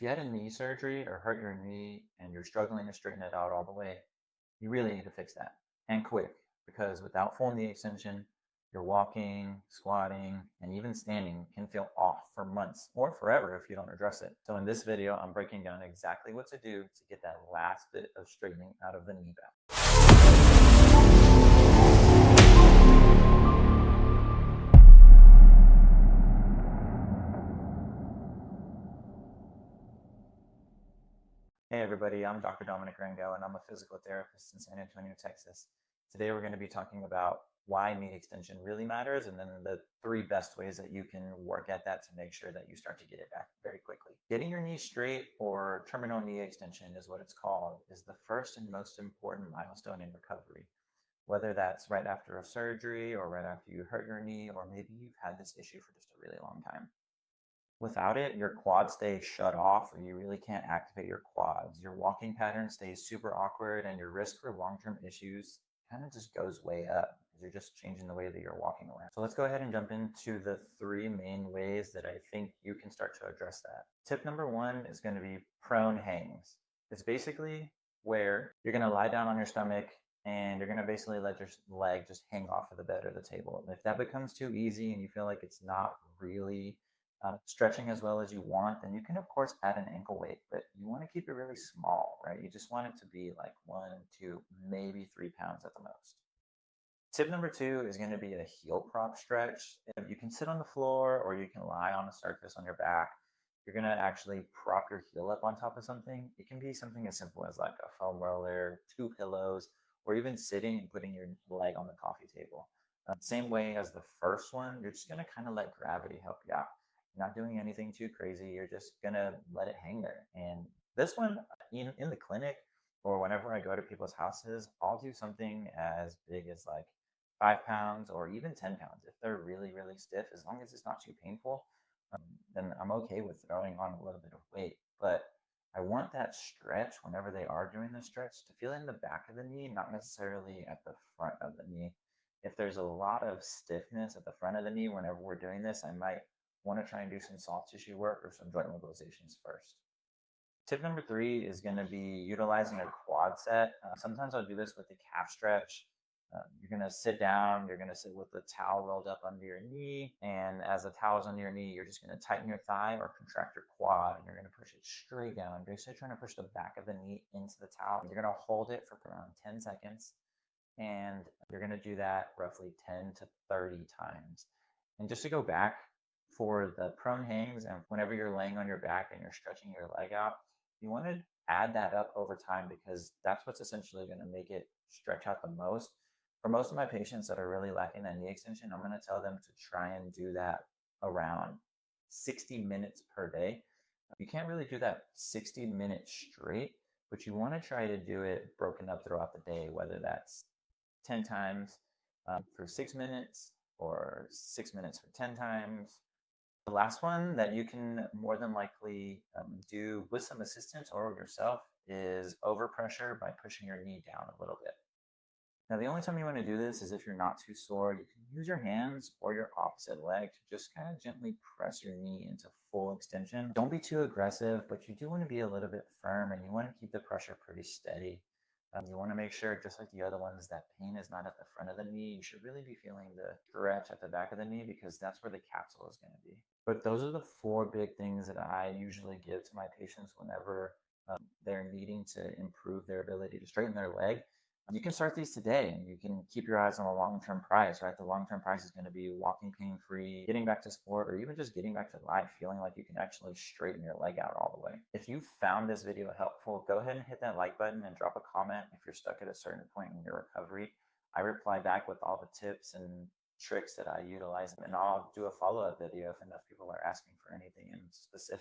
If you had a knee surgery or hurt your knee and you're struggling to straighten it out all the way, you really need to fix that and quick because without full knee extension, your walking, squatting, and even standing can feel off for months or forever if you don't address it. So in this video, I'm breaking down exactly what to do to get that last bit of straightening out of the knee back. Hey everybody, I'm Dr. Rangel and I'm a physical therapist in San Antonio, Texas. Today we're going to be talking about why knee extension really matters and then the 3 best ways that you can work at that to make sure that you start to get it back very quickly. Getting your knee straight, or terminal knee extension is what it's called, is the first and most important milestone in recovery. Whether that's right after a surgery or right after you hurt your knee, or maybe you've had this issue for just a really long time. Without it, your quads stay shut off, or you really can't activate your quads. Your walking pattern stays super awkward, and your risk for long-term issues kind of just goes way up because you're just changing the way that you're walking around. So let's go ahead and jump into the 3 main ways that I think you can start to address that. Tip number 1 is going to be prone hangs. It's basically where you're going to lie down on your stomach and you're going to basically let your leg just hang off of the bed or the table. And if that becomes too easy and you feel like it's not really stretching as well as you want, then you can of course add an ankle weight, but you want to keep it really small, right? You just want it to be like 1, 2, maybe 3 pounds at the most. Tip number 2 is going to be a heel prop stretch. You can sit on the floor or you can lie on a surface on your back. You're going to actually prop your heel up on top of something. It can be something as simple as like a foam roller, 2 pillows, or even sitting and putting your leg on the coffee table. Same way as the first one, you're just going to kind of let gravity help you out. You're not doing anything too crazy. You're just going to let it hang there. And this one, in the clinic or whenever I go to people's houses, I'll do something as big as like 5 pounds or even 10 pounds if they're really, really stiff. As long as it's not too painful, then I'm okay with throwing on a little bit of weight. But I want that stretch whenever they are doing the stretch to feel in the back of the knee, not necessarily at the front of the knee. If there's a lot of stiffness at the front of the knee whenever we're doing this, I might want to try and do some soft tissue work or some joint mobilizations first. Tip number 3 is going to be utilizing a quad set. Sometimes I'll do this with the calf stretch. You're going to sit down, you're going to sit with the towel rolled up under your knee, and as the towel's under your knee, you're just going to tighten your thigh or contract your quad, and you're going to push it straight down, basically trying to push the back of the knee into the towel. You're going to hold it for around 10 seconds, and you're going to do that roughly 10 to 30 times. And just to go back, for the prone hangs and whenever you're laying on your back and you're stretching your leg out, you want to add that up over time because that's what's essentially going to make it stretch out the most. For most of my patients that are really lacking that knee extension, I'm going to tell them to try and do that around 60 minutes per day. You can't really do that 60 minutes straight, but you want to try to do it broken up throughout the day, whether that's 10 times for 6 minutes or 6 minutes for 10 times. The last one that you can more than likely do with some assistance or yourself is overpressure by pushing your knee down a little bit. Now, the only time you want to do this is if you're not too sore. You can use your hands or your opposite leg to just kind of gently press your knee into full extension. Don't be too aggressive, but you do want to be a little bit firm and you want to keep the pressure pretty steady. You want to make sure, just like the other ones, that pain is not at the front of the knee. You should really be feeling the stretch at the back of the knee because that's where the capsule is going to be. But those are the 4 big things that I usually give to my patients whenever they're needing to improve their ability to straighten their leg. You can start these today and you can keep your eyes on the long-term prize, right? The long-term prize is going to be walking pain-free, getting back to sport, or even just getting back to life, feeling like you can actually straighten your leg out all the way. If you found this video helpful, go ahead and hit that like button and drop a comment if you're stuck at a certain point in your recovery. I reply back with all the tips and tricks that I utilize, and I'll do a follow-up video if enough people are asking for anything in specific.